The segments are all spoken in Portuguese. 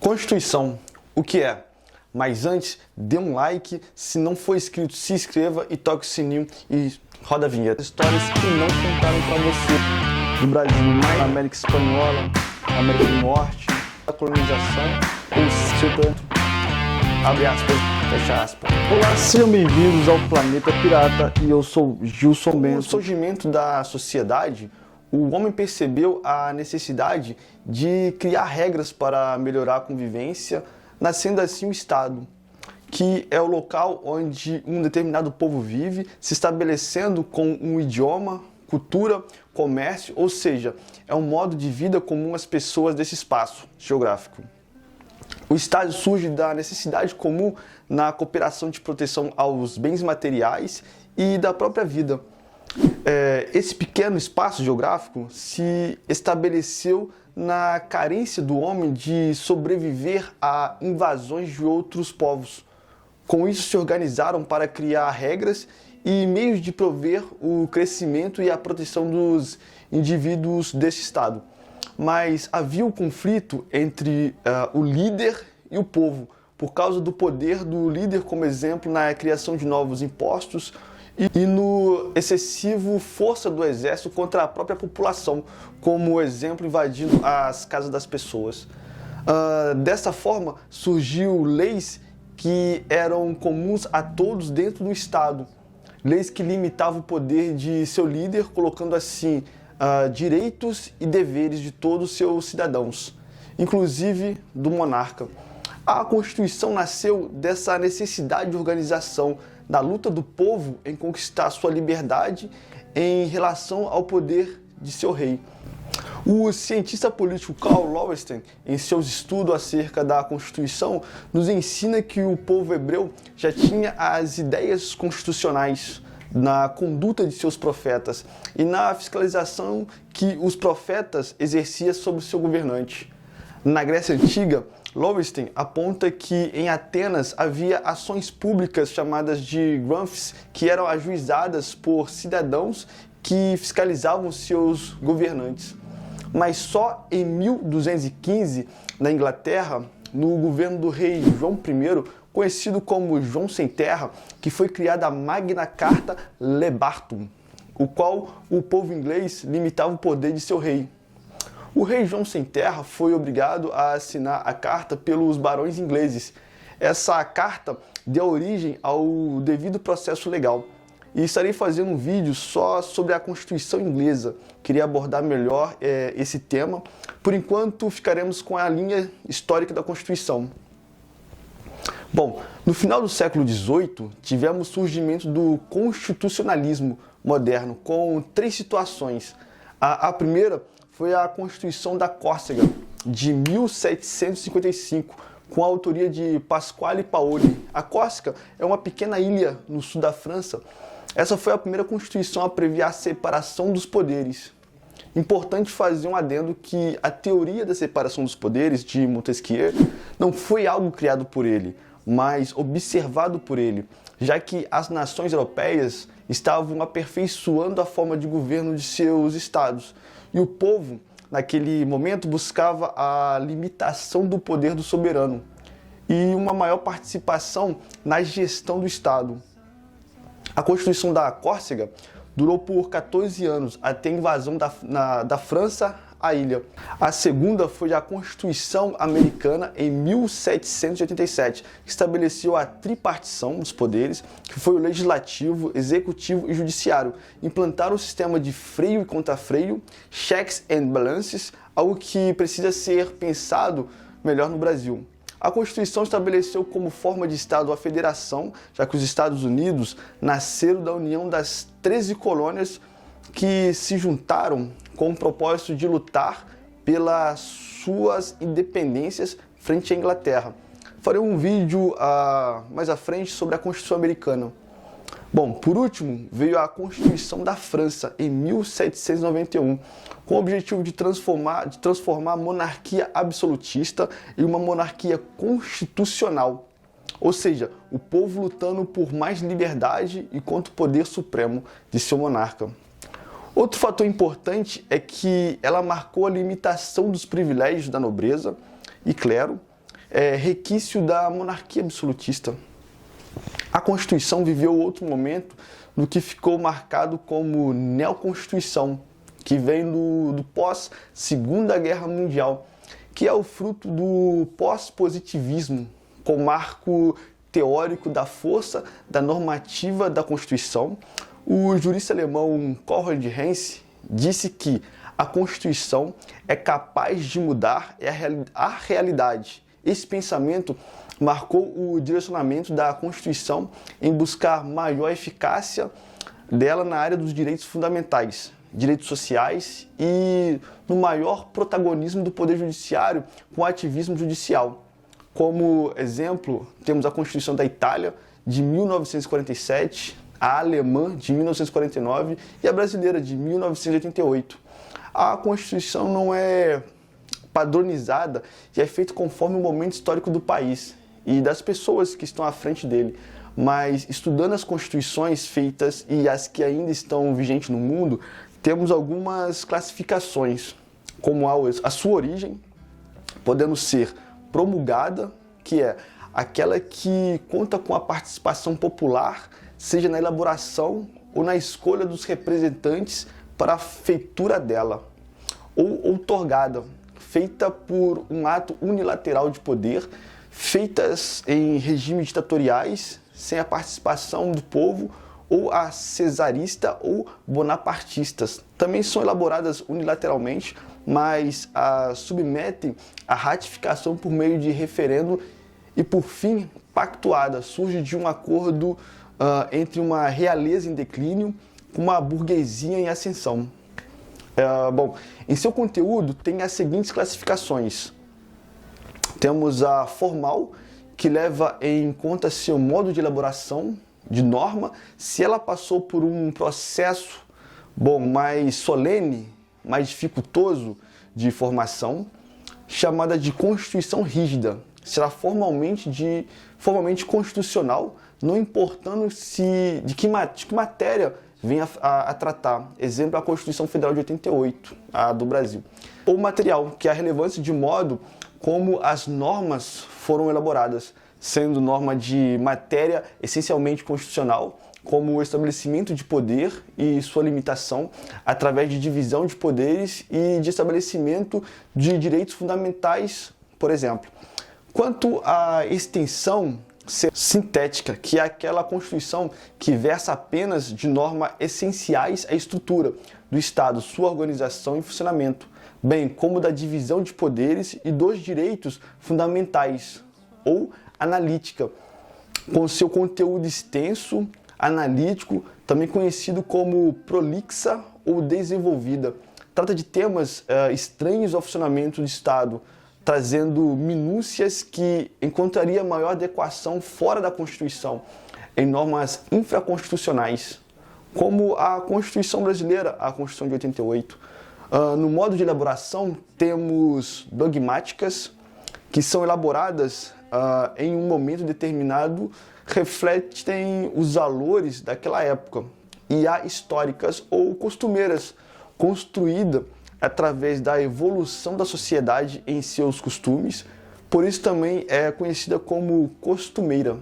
Constituição, o que é? Mas antes, dê um like, se não for inscrito, se inscreva e toque o sininho e roda a vinheta. Histórias que não contaram pra você. Do Brasil, na América Espanhola, América do Norte, a colonização, ou seu tanto, abre aspas, fecha aspas. Olá, sejam bem-vindos ao Planeta Pirata e eu sou Gilson Bento. Com o surgimento da sociedade, o homem percebeu a necessidade de criar regras para melhorar a convivência, nascendo assim o Estado, que é o local onde um determinado povo vive, se estabelecendo com um idioma, cultura, comércio, ou seja, é um modo de vida comum às pessoas desse espaço geográfico. O Estado surge da necessidade comum na cooperação de proteção aos bens materiais e da própria vida. Esse pequeno espaço geográfico se estabeleceu na carência do homem de sobreviver a invasões de outros povos. Com isso, se organizaram para criar regras e meios de prover o crescimento e a proteção dos indivíduos desse Estado. Mas havia um conflito entre o líder e o povo, por causa do poder do líder, como exemplo, na criação de novos impostos e no excessivo força do exército contra a própria população, como exemplo, invadindo as casas das pessoas. Dessa forma, surgiu leis que eram comuns a todos dentro do Estado, leis que limitavam o poder de seu líder, colocando assim direitos e deveres de todos os seus cidadãos, inclusive do monarca. A Constituição nasceu dessa necessidade de organização, da luta do povo em conquistar sua liberdade em relação ao poder de seu rei. O cientista político Karl Lowenstein, em seus estudos acerca da Constituição, nos ensina que o povo hebreu já tinha as ideias constitucionais na conduta de seus profetas e na fiscalização que os profetas exerciam sobre seu governante. Na Grécia Antiga, Lowenstein aponta que em Atenas havia ações públicas chamadas de granfes que eram ajuizadas por cidadãos que fiscalizavam seus governantes. Mas só em 1215, na Inglaterra, no governo do rei João I, conhecido como João Sem Terra, que foi criada a Magna Carta Lebartum, o qual o povo inglês limitava o poder de seu rei. O rei João Sem Terra foi obrigado a assinar a carta pelos barões ingleses. Essa carta deu origem ao devido processo legal. E estarei fazendo um vídeo só sobre a Constituição inglesa. Queria abordar melhor esse tema. Por enquanto, ficaremos com a linha histórica da Constituição. Bom, no final do século XVIII, tivemos o surgimento do constitucionalismo moderno, com três situações. A primeira foi a Constituição da Córcega, de 1755, com a autoria de Pasquale Paoli. A Córcega é uma pequena ilha no sul da França. Essa foi a primeira Constituição a prever a separação dos poderes. Importante fazer um adendo que a teoria da separação dos poderes de Montesquieu não foi algo criado por ele, mas observado por ele, já que as nações europeias estavam aperfeiçoando a forma de governo de seus estados. E o povo, naquele momento, buscava a limitação do poder do soberano e uma maior participação na gestão do Estado. A Constituição da Córcega durou por 14 anos, até a invasão da França à ilha. A segunda foi a Constituição Americana, em 1787, que estabeleceu a tripartição dos poderes, que foi o legislativo, executivo e judiciário. Implantaram o sistema de freio e contrafreio, checks and balances, algo que precisa ser pensado melhor no Brasil. A Constituição estabeleceu como forma de Estado a federação, já que os Estados Unidos nasceram da união das 13 colônias que se juntaram com o propósito de lutar pelas suas independências frente à Inglaterra. Farei um vídeo mais à frente sobre a Constituição Americana. Bom, por último, veio a Constituição da França, em 1791, com o objetivo de transformar a monarquia absolutista em uma monarquia constitucional. Ou seja, o povo lutando por mais liberdade e contra o poder supremo de seu monarca. Outro fator importante é que ela marcou a limitação dos privilégios da nobreza e clero, requício da monarquia absolutista. A Constituição viveu outro momento no que ficou marcado como neoconstituição, que vem do pós-Segunda Guerra Mundial, que é o fruto do pós-positivismo, com marco teórico da força da normativa da Constituição. O jurista alemão Konrad Henze disse que a Constituição é capaz de mudar a realidade. Esse pensamento marcou o direcionamento da Constituição em buscar maior eficácia dela na área dos direitos fundamentais, direitos sociais e no maior protagonismo do Poder Judiciário com o ativismo judicial. Como exemplo, temos a Constituição da Itália, de 1947, a alemã, de 1949 e a brasileira, de 1988. A Constituição não é padronizada e é feita conforme o momento histórico do país e das pessoas que estão à frente dele. Mas estudando as constituições feitas e as que ainda estão vigentes no mundo, temos algumas classificações, como a sua origem, podendo ser promulgada, que é aquela que conta com a participação popular, seja na elaboração ou na escolha dos representantes para a feitura dela, ou outorgada, feita por um ato unilateral de poder, feitas em regimes ditatoriais, sem a participação do povo, ou a cesarista ou bonapartistas. Também são elaboradas unilateralmente, mas submetem a ratificação por meio de referendo e, por fim, pactuada. Surge de um acordo entre uma realeza em declínio com uma burguesia em ascensão. Em seu conteúdo tem as seguintes classificações. Temos a formal, que leva em conta seu modo de elaboração de norma, se ela passou por um processo mais solene, mais dificultoso de formação, chamada de Constituição rígida. Será formalmente constitucional, não importando de que matéria vem a tratar. Exemplo, a Constituição Federal de 88, a do Brasil. Ou material, que é a relevância de modo como as normas foram elaboradas, sendo norma de matéria essencialmente constitucional, como o estabelecimento de poder e sua limitação através de divisão de poderes e de estabelecimento de direitos fundamentais, por exemplo. Quanto à extensão sintética, que é aquela Constituição que versa apenas de normas essenciais à estrutura do Estado, sua organização e funcionamento, bem como da divisão de poderes e dos direitos fundamentais, ou analítica, com seu conteúdo extenso, analítico, também conhecido como prolixa ou desenvolvida. Trata de temas estranhos ao funcionamento do Estado, trazendo minúcias que encontraria maior adequação fora da Constituição, em normas infraconstitucionais, como a Constituição brasileira, a Constituição de 88. No modo de elaboração, temos dogmáticas, que são elaboradas em um momento determinado, refletem os valores daquela época, e há históricas ou costumeiras, construída através da evolução da sociedade em seus costumes, por isso também é conhecida como costumeira.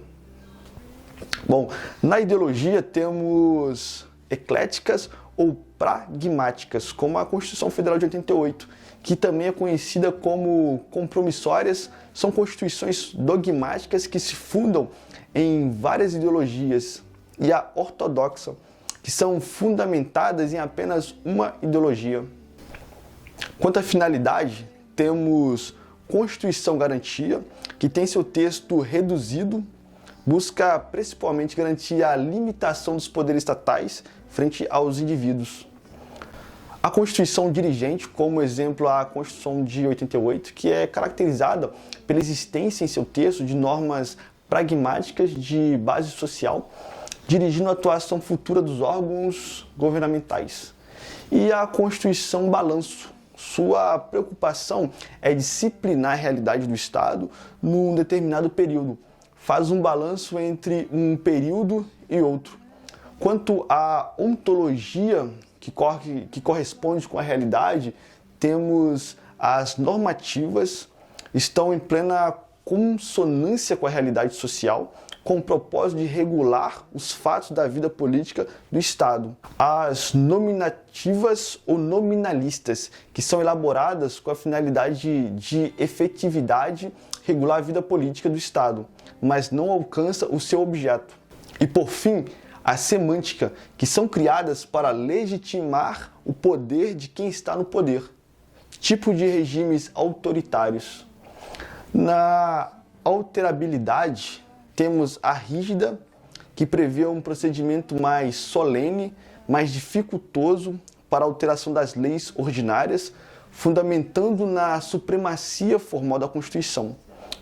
Na ideologia temos ecléticas ou pragmáticas, como a Constituição Federal de 88, que também é conhecida como compromissórias. São constituições dogmáticas que se fundam em várias ideologias, e a ortodoxa, que são fundamentadas em apenas uma ideologia. Quanto à finalidade, temos Constituição Garantia, que tem seu texto reduzido, busca principalmente garantir a limitação dos poderes estatais frente aos indivíduos. A Constituição Dirigente, como exemplo a Constituição de 88, que é caracterizada pela existência em seu texto de normas pragmáticas de base social, dirigindo a atuação futura dos órgãos governamentais. E a Constituição Balanço, sua preocupação é disciplinar a realidade do Estado num determinado período. Faz um balanço entre um período e outro. Quanto à ontologia que corresponde com a realidade, temos as normativas, estão em plena consonância com a realidade social, com o propósito de regular os fatos da vida política do Estado. As nominativas ou nominalistas, que são elaboradas com a finalidade de efetividade regular a vida política do Estado, mas não alcança o seu objeto. E por fim, a semântica, que são criadas para legitimar o poder de quem está no poder. Tipo de regimes autoritários. Na alterabilidade, temos a rígida, que prevê um procedimento mais solene, mais dificultoso para a alteração das leis ordinárias, fundamentando na supremacia formal da Constituição.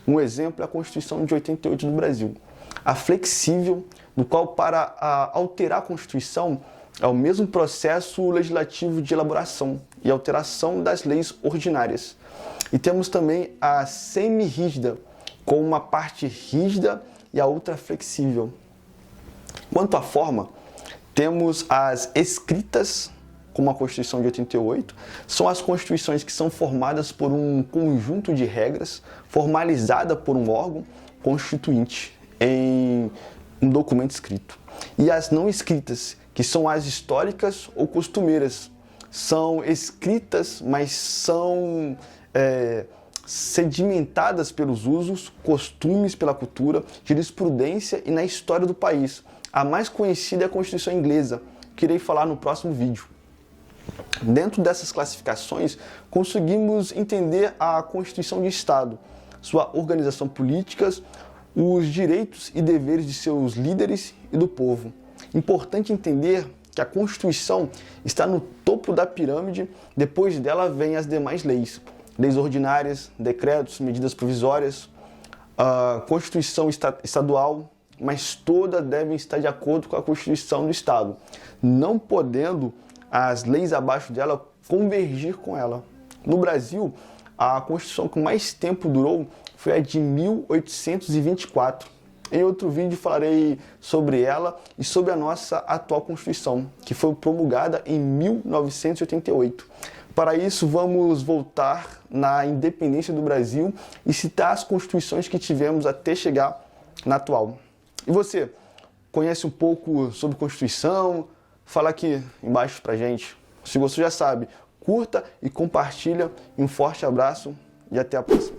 Um exemplo é a Constituição de 88 do Brasil. A flexível, no qual para alterar a Constituição é o mesmo processo legislativo de elaboração e alteração das leis ordinárias. E temos também a semi-rígida, com uma parte rígida e a outra flexível. Quanto à forma, temos as escritas, como a Constituição de 88, são as constituições que são formadas por um conjunto de regras, formalizada por um órgão constituinte em um documento escrito. E as não escritas, que são as históricas ou costumeiras, são escritas, mas são sedimentadas pelos usos, costumes, pela cultura, jurisprudência e na história do país. A mais conhecida é a Constituição Inglesa, que irei falar no próximo vídeo. Dentro dessas classificações, conseguimos entender a Constituição de Estado, sua organização política, os direitos e deveres de seus líderes e do povo. Importante entender que a Constituição está no topo da pirâmide, depois dela vêm as demais leis. Leis ordinárias, decretos, medidas provisórias, a Constituição estadual, mas todas devem estar de acordo com a Constituição do Estado, não podendo as leis abaixo dela convergir com ela. No Brasil, a Constituição que mais tempo durou foi a de 1824. Em outro vídeo falarei sobre ela e sobre a nossa atual Constituição, que foi promulgada em 1988. Para isso, vamos voltar na independência do Brasil e citar as constituições que tivemos até chegar na atual. E você, conhece um pouco sobre Constituição? Fala aqui embaixo pra gente. Se você já sabe, curta e compartilha. Um forte abraço e até a próxima.